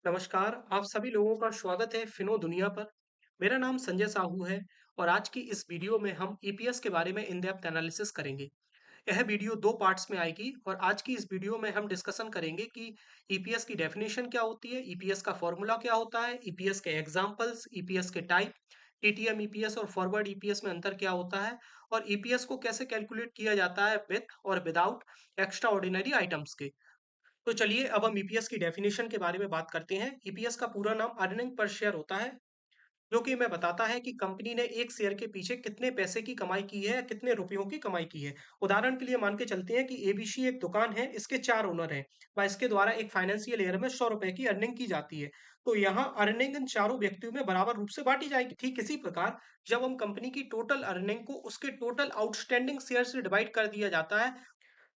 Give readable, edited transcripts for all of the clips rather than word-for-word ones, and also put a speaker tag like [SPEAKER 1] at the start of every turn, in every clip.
[SPEAKER 1] नमस्कार, आप सभी लोगों का स्वागत है फिनो दुनिया पर। मेरा नाम संजय साहू है और आज की इस वीडियो में हम ईपीएस के बारे में इन डेप्थ एनालिसिस करेंगे। यह वीडियो 2 पार्ट्स में आएगी और आज की इस वीडियो में हम डिस्कशन करेंगे कि ईपीएस की डेफिनेशन क्या होती है, ईपीएस का फॉर्मूला क्या होता है, ईपीएस के एग्जांपल्स, ईपीएस के टाइप, टीटीएम ईपीएस और फॉरवर्ड ईपीएस में अंतर क्या होता है और ईपीएस को कैसे कैलकुलेट किया जाता है विथ और विदाउट एक्स्ट्रा ऑर्डिनरी आइटम्स के। तो चलिए अब हम ईपीएस की डेफिनेशन के बारे में बात करते हैं। ईपीएस का पूरा नाम अर्निंग पर शेयर होता है, जो कि हमें बताता है कि कंपनी ने एक शेयर के पीछे कितने पैसे की कमाई की है, कितने रुपयों की कमाई की है। उदाहरण के लिए मान के चलते हैं कि एबीसी एक दुकान है, इसके 4 ओनर हैं व इसके द्वारा एक फाइनेंशियल ईयर में 100 रुपए की अर्निंग की जाती है। तो यहाँ अर्निंग इन चारों व्यक्तियों में बराबर रूप से बांटी जाएगी। ठीक इसी प्रकार जब हम कंपनी की टोटल अर्निंग को उसके टोटल आउटस्टैंडिंग शेयर से डिवाइड कर दिया जाता है,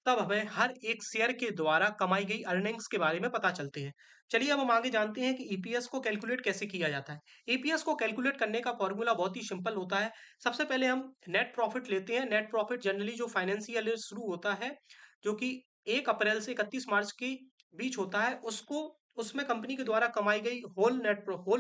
[SPEAKER 1] तब हमें हर एक शेयर के द्वारा कमाई गई अर्निंग्स के बारे में पता चलते हैं। चलिए अब हम आगे जानते हैं कि ईपीएस को कैलकुलेट कैसे किया जाता है। ईपीएस को कैलकुलेट करने का फॉर्मूला बहुत ही सिंपल होता है। सबसे पहले हम नेट प्रॉफिट लेते हैं। नेट प्रॉफिट जनरली जो फाइनेंशियल ईयर शुरू होता है, जो कि 1 अप्रैल से 31 मार्च के बीच होता है, उसको उसमें कंपनी के द्वारा कमाई गई होल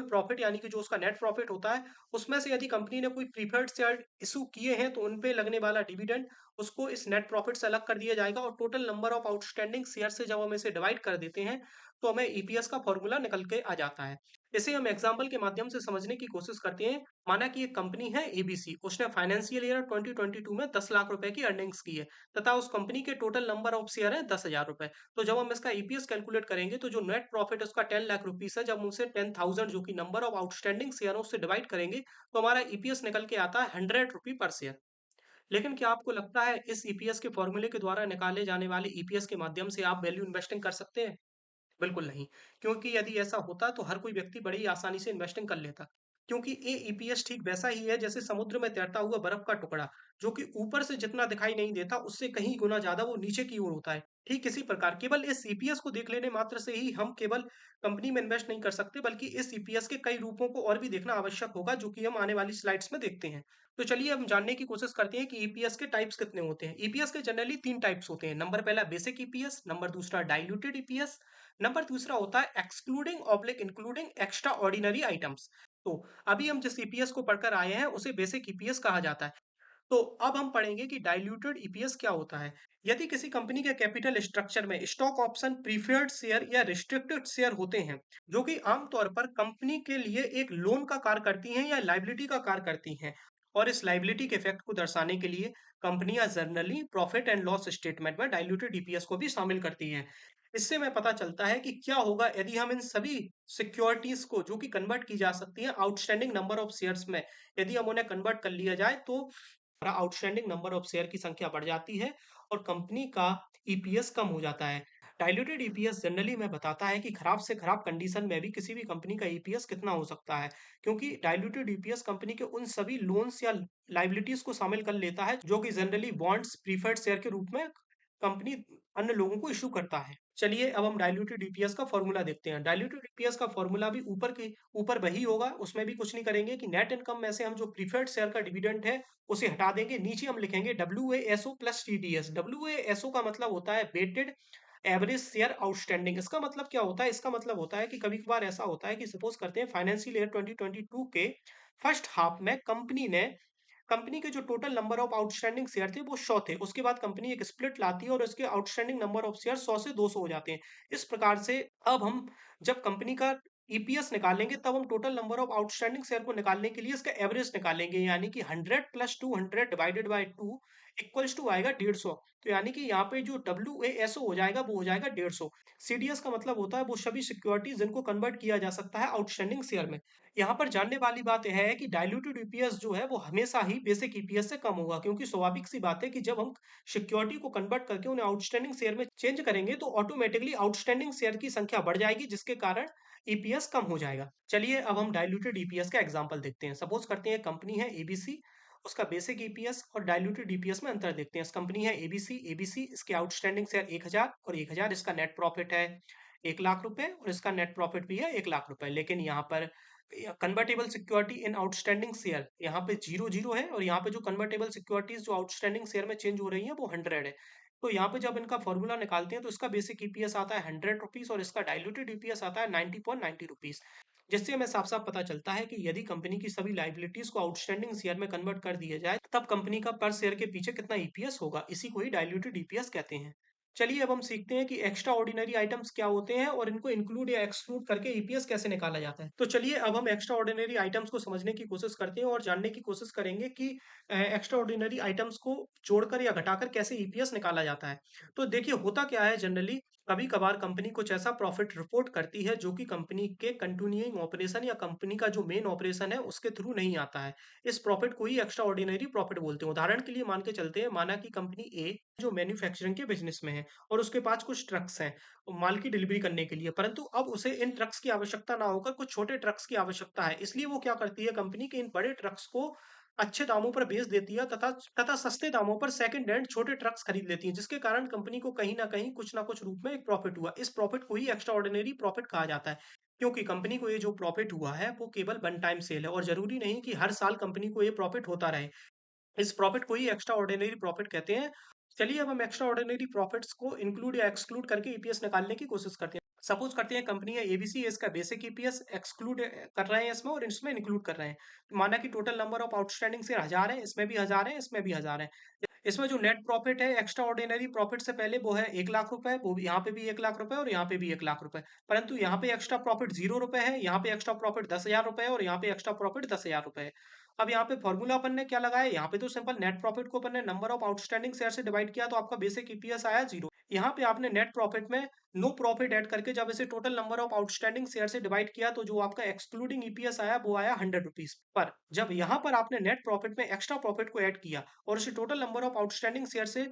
[SPEAKER 1] प्रॉफिट यानी कि जो उसका नेट प्रॉफिट होता है, उसमें से यदि कंपनी ने कोई प्रीफर्ड शेयर इश्यू किए हैं, तो उन पे लगने वाला डिविडेंड उसको इस नेट प्रॉफिट से अलग कर दिया जाएगा और total number of outstanding share से जब हम इसे डिवाइड कर देते हैं, तो हमें ईपीएस का फॉर्मूला निकल के आ जाता है। इसे हम एग्जांपल के माध्यम से समझने की कोशिश करते हैं। माना कि एक कंपनी है एबीसी, उसने फाइनेंशियल ईयर 2022 में 10 लाख रुपए की अर्निंग्स की है तथा उस कंपनी के टोटल नंबर ऑफ शेयर है 10,000 रुपए। तो जब हम इसका ईपीएस कैलकुलेट करेंगे तो जो नेट प्रॉफिट उसका 10 लाख रुपीस है, जब हम उसे 10,000 जो कि नंबर ऑफ आउटस्टैंडिंग शेयर उससे डिवाइड करेंगे, तो हमारा ईपीएस निकल के आता है 100 रुपी पर शेयर। लेकिन क्या आपको लगता है इस ईपीएस के फॉर्मूले के द्वारा निकाले जाने वाले ईपीएस के माध्यम से आप वैल्यू इन्वेस्टिंग कर सकते हैं? बिल्कुल नहीं, क्योंकि यदि ऐसा होता तो हर कोई व्यक्ति बड़ी आसानी से इन्वेस्टिंग कर लेता। क्योंकि ये ईपीएस ठीक वैसा ही है जैसे समुद्र में तैरता हुआ बर्फ का टुकड़ा, जो कि ऊपर से जितना दिखाई नहीं देता, उससे कहीं गुना ज़्यादा वो नीचे की ओर होता है। ठीक इसी प्रकार केवल इस ईपीएस को देख लेने मात्र से ही हम केवल कंपनी में इन्वेस्ट नहीं कर सकते, बल्कि इस ईपीएस के कई रूपों को और भी देखना आवश्यक होगा, जो कि हम आने वाली स्लाइड्स में देखते हैं। तो चलिए हम जानने की कोशिश करते हैं कि ईपीएस के टाइप्स कितने होते हैं। ईपीएस के जनरली 3 टाइप्स होते हैं। नंबर पहला बेसिक ईपीएस, नंबर दूसरा डाइल्यूटेड ईपीएस, नंबर तीसरा होता है excluding oblique including extra ordinary items. तो अभी हम जिस ईपीएस को पढ़कर आए हैं उसे बेसिक ईपीएस कहा जाता है। तो अब हम पढ़ेंगे कि डाइल्यूटेड ईपीएस क्या होता है। यदि किसी कंपनी के कैपिटल स्ट्रक्चर में स्टॉक ऑप्शन, प्रीफर्ड शेयर या रिस्ट्रिक्टेड शेयर होते हैं, जो कि आमतौर पर कंपनी के लिए एक लोन का कार्य करती हैं या लाइबिलिटी का कार्य करती हैं, और इस लाइबिलिटी के इफेक्ट को दर्शाने के लिए कंपनियां generally profit and loss statement में डाइल्यूटेड ईपीएस को भी शामिल करती हैं। इससे हमें पता चलता है कि क्या होगा यदि हम इन सभी सिक्योरिटीज को, जो कि कन्वर्ट की जा सकती हैं आउटस्टैंडिंग नंबर ऑफ शेयर्स में, यदि हम उन्हें कन्वर्ट कर लिया जाए, तो हमारा आउटस्टैंडिंग नंबर ऑफ शेयर की संख्या बढ़ जाती है और कंपनी का ईपीएस कम हो जाता है। डाइल्यूटेड ईपीएस जनरली में बताता है कि खराब से खराब कंडीशन में भी किसी भी कंपनी का ईपीएस कितना हो सकता है, क्योंकि डाइल्यूटेड ईपीएस कंपनी के उन सभी लोन्स या लाइबिलिटीज को शामिल कर लेता है, जो कि जनरली बॉन्ड्स, प्रीफर्ड शेयर के रूप में कंपनी अन्य लोगों को इश्यू करता है। चलिए अब हम डाइल्यूटेड ईपीएस का फॉर्मूला देखते हैं। डाइल्यूटेड ईपीएस का फॉर्मूला भी ऊपर वही होगा, उसमें भी कुछ नहीं करेंगे कि नेट इनकम में से हम जो प्रीफर्ड शेयर का डिविडेंड है उसे हटा देंगे। नीचे हम लिखेंगे डब्ल्यूएएसओ प्लस टीडीएस। डब्ल्यूएएसओ का मतलब होता है वेटेड एवरेज शेयर आउटस्टैंडिंग। इसका मतलब क्या होता है? इसका मतलब होता है कि कभी कभार ऐसा होता है कि सपोज करते हैं फाइनेंशियल ईयर 2022 के फर्स्ट हाफ में कंपनी के जो total number of outstanding share थे वो 100 थे। उसके बाद कंपनी एक स्प्लिट लाती है और उसके आउटस्टैंडिंग नंबर ऑफ शेयर 100 से 200 हो जाते हैं। इस प्रकार से अब हम जब कंपनी का ईपीएस निकालेंगे, तब हम total number of outstanding share को निकालने के लिए इसका एवरेज निकालेंगे, यानी कि 100 plus 200 divided by 2 equals to आएगा 150। तो यानी कि यहाँ पे जो डब्ल्यू हो जाएगा वो हो जाएगा 150। सीडीएस का मतलब होता है वो सभी सिक्योरिटीज जिनको कन्वर्ट किया जा सकता है आउटस्टैंडिंग शेयर में। यहाँ पर जानने वाली बात यह है कि डाइल्यूटेड ईपीएस जो है वो हमेशा ही बेसिक ईपीएस से कम होगा, क्योंकि स्वाभाविक सी बात है कि जब हम सिक्योरिटी को कन्वर्ट करके उन्हें आउटस्टैंडिंग शेयर में चेंज करेंगे, तो ऑटोमेटिकली आउटस्टैंडिंग शेयर की संख्या बढ़ जाएगी, जिसके कारण ईपीएस कम हो जाएगा। चलिए अब हम डाइल्यूटेड ईपीएस का एग्जांपल देखते हैं। सपोज करते हैं कंपनी है एबीसी, उसका बेसिक ईपीएस और डाइल्यूटेड ईपीएस में अंतर देखते हैं। कंपनी है एबीसी, एबीसी इसके आउटस्टैंडिंग शेयर 1000 और 1000 इसका नेट प्रॉफिट है 1 लाख रुपए और इसका नेट प्रॉफिट भी है 1 लाख रुपए। लेकिन यहाँ पर convertible security in outstanding share यहाँ पे 0 0 है और यहाँ पे जो कन्वर्टेबल सिक्योरिटीज जो आउटस्टैंडिंग शेयर में चेंज हो रही है वो 100 है। तो यहाँ पे जब इनका फॉर्मूला निकालते हैं तो इसका बेसिक ईपीएस आता है 100 रुपीस और इसका डाइल्यूटेड ईपीएस आता है 90.90 रुपीस। जिससे हमें साफ-साफ पता चलता है कि यदि कंपनी की सभी लायबिलिटीज को आउटस्टैंडिंग शेयर में कन्वर्ट कर दिया जाए, तब कंपनी का पर शेयर के पीछे कितना ईपीएस होगा। इसी को ही डाइल्यूटेड ईपीएस कहते हैं। चलिए अब हम सीखते हैं कि एक्स्ट्रा ऑर्डिनरी आइटम्स क्या होते हैं और इनको इंक्लूड या एक्सक्लूड करके ईपीएस कैसे निकाला जाता है। तो चलिए अब हम एक्स्ट्रा ऑर्डिनरी आइटम्स को समझने की कोशिश करते हैं और जानने की कोशिश करेंगे कि एक्स्ट्रा ऑर्डिनरी आइटम्स को जोड़कर या घटाकर कैसे ईपीएस निकाला जाता है। तो देखिए होता क्या है जनरली, कभी कभार कंपनी कुछ ऐसा प्रॉफिट रिपोर्ट करती है जो कि कंपनी के कंटिन्यूइंग ऑपरेशन या कंपनी का जो मेन ऑपरेशन है उसके थ्रू नहीं आता है। इस प्रॉफिट को ही एक्स्ट्रा ऑर्डिनरी प्रॉफिट बोलते हैं। उदाहरण के लिए मान के चलते हैं, माना कि कंपनी ए जो मैन्युफैक्चरिंग के बिजनेस में है और उसके पास कुछ ट्रक्स हैं माल की डिलीवरी करने के लिए, परंतु अब उसे इन ट्रक्स की आवश्यकता ना होकर कुछ छोटे ट्रक्स की आवश्यकता है। इसलिए वो क्या करती है कंपनी के इन बड़े ट्रक्स को अच्छे दामों पर बेच देती है तथा तथा सस्ते दामों पर सेकंड हैंड छोटे ट्रक्स खरीद लेती है, जिसके कारण कंपनी को कहीं ना कहीं कुछ ना कुछ रूप में एक प्रॉफिट हुआ। इस प्रॉफिट को ही एक्स्ट्रा ऑर्डिनरी प्रॉफिट कहा जाता है, क्योंकि कंपनी को ये जो प्रॉफिट हुआ है वो केवल वन टाइम सेल है और जरूरी नहीं कि हर साल कंपनी को ये प्रॉफिट होता रहे। इस प्रॉफिट को ही एक्स्ट्रा ऑर्डिनरी प्रॉफिट कहते हैं। चलिए अब हम एक्स्ट्रा ऑर्डिनरी प्रॉफिट्स को इंक्लूड या एक्सक्लूड करके ईपीएस निकालने की कोशिश करते हैं। सपोज करते हैं कंपनी है एबीसी, इसका बेसिक ईपीएस एक्सक्लूड कर रहे हैं इसमें और इसमें इंक्लूड कर रहे हैं। माना कि total number of outstanding share 1000 है, इसमें भी 1000 है, इसमें भी 1000 है। इसमें जो नेट प्रॉफिट है एक्स्ट्रा ऑर्डिनरी प्रॉफिट से पहले वो है 1 लाख रुपए, वो भी यहाँ पे भी 1 लाख रुपए और यहाँ पे भी 1 लाख रुपए। परंतु यहाँ पे एक्स्ट्रा प्रॉफिट 0 रुपए है, यहाँ पे एक्स्ट्रा प्रॉफिट 10,000 रुपए है और यहाँ पे एक्स्ट्रा प्रॉफिट 10,000 रुपए है। अब यहाँ पे फॉर्मूला अपन ने क्या लगाया, यहाँ पे तो सिंपल नेट प्रॉफिट को अपन ने नंबर ऑफ आउटस्टैंडिंग शेयर से डिवाइड किया तो आपका बेसिक ईपीएस आया 0। यहाँ पे आपने नेट प्रॉफिट में नो प्रॉफिट ऐड करके जब इसे total number of outstanding share से डिवाइड किया तो जो आपका एक्सक्लूडिंग ईपीएस आया वो आया 100 रुपीज पर। जब यहाँ पर आपने नेट प्रॉफिट में एक्स्ट्रा प्रॉफिट को ऐड किया और उसे total number of outstanding share से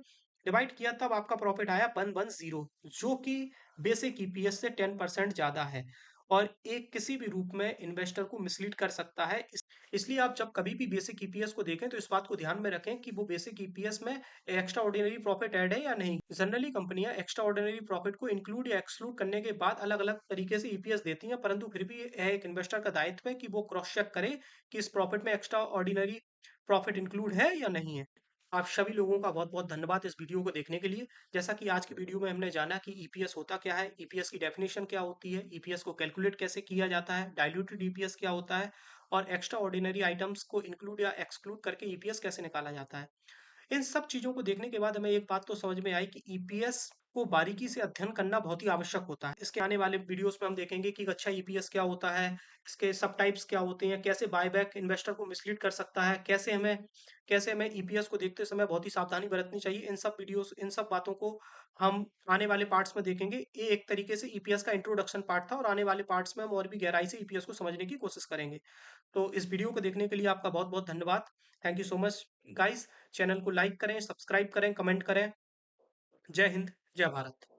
[SPEAKER 1] डिवाइड किया तब आपका प्रॉफिट आया 110, जो कि बेसिक ईपीएस से 10% ज्यादा है और एक किसी भी रूप में इन्वेस्टर को मिसलीड कर सकता है। इसलिए आप जब कभी भी बेसिक ईपीएस को देखें तो इस बात को ध्यान में रखें कि वो बेसिक ईपीएस में एक्स्ट्रा ऑर्डिनरी प्रॉफिट ऐड है या नहीं। जनरली कंपनियां एक्स्ट्रा ऑर्डिनरी प्रॉफिट को इंक्लूड या एक्सक्लूड करने के बाद अलग अलग तरीके से ईपीएस देती हैं, परंतु फिर भी यह एक इन्वेस्टर का दायित्व है कि वो क्रॉस चेक करे कि इस प्रॉफिट में एक्स्ट्रा ऑर्डिनरी प्रॉफिट इंक्लूड है या नहीं है। आप सभी लोगों का बहुत-बहुत धन्यवाद इस वीडियो को देखने के लिए। जैसा कि आज की वीडियो में हमने जाना कि ईपीएस होता क्या है, ईपीएस की डेफिनेशन क्या होती है, ईपीएस को कैलकुलेट कैसे किया जाता है, डाइल्यूटेड ईपीएस क्या होता है और एक्स्ट्रा ऑर्डिनरी आइटम्स को इंक्लूड या एक्सक्लूड करके ईपीएस कैसे निकाला जाता है। इन सब चीज़ों को देखने के बाद हमें एक बात तो समझ में आई कि ईपीएस को बारीकी से अध्ययन करना बहुत ही आवश्यक होता है। इसके आने वाले वीडियोस में हम देखेंगे कि अच्छा ईपीएस क्या होता है, इसके सब टाइप्स क्या होते हैं, कैसे बायबैक इन्वेस्टर को मिसलीड कर सकता है, कैसे हमें ईपीएस को देखते समय बहुत ही सावधानी बरतनी चाहिए। इन सब बातों को हम आने वाले पार्ट्स में देखेंगे। ये एक तरीके से ईपीएस का इंट्रोडक्शन पार्ट था और आने वाले पार्ट्स में हम और भी गहराई से ईपीएस को समझने की कोशिश करेंगे। तो इस वीडियो को देखने के लिए आपका बहुत-बहुत धन्यवाद। Thank you so much guys. Channel को लाइक करें, सब्सक्राइब करें, कमेंट करें। जय हिंद, जय भारत।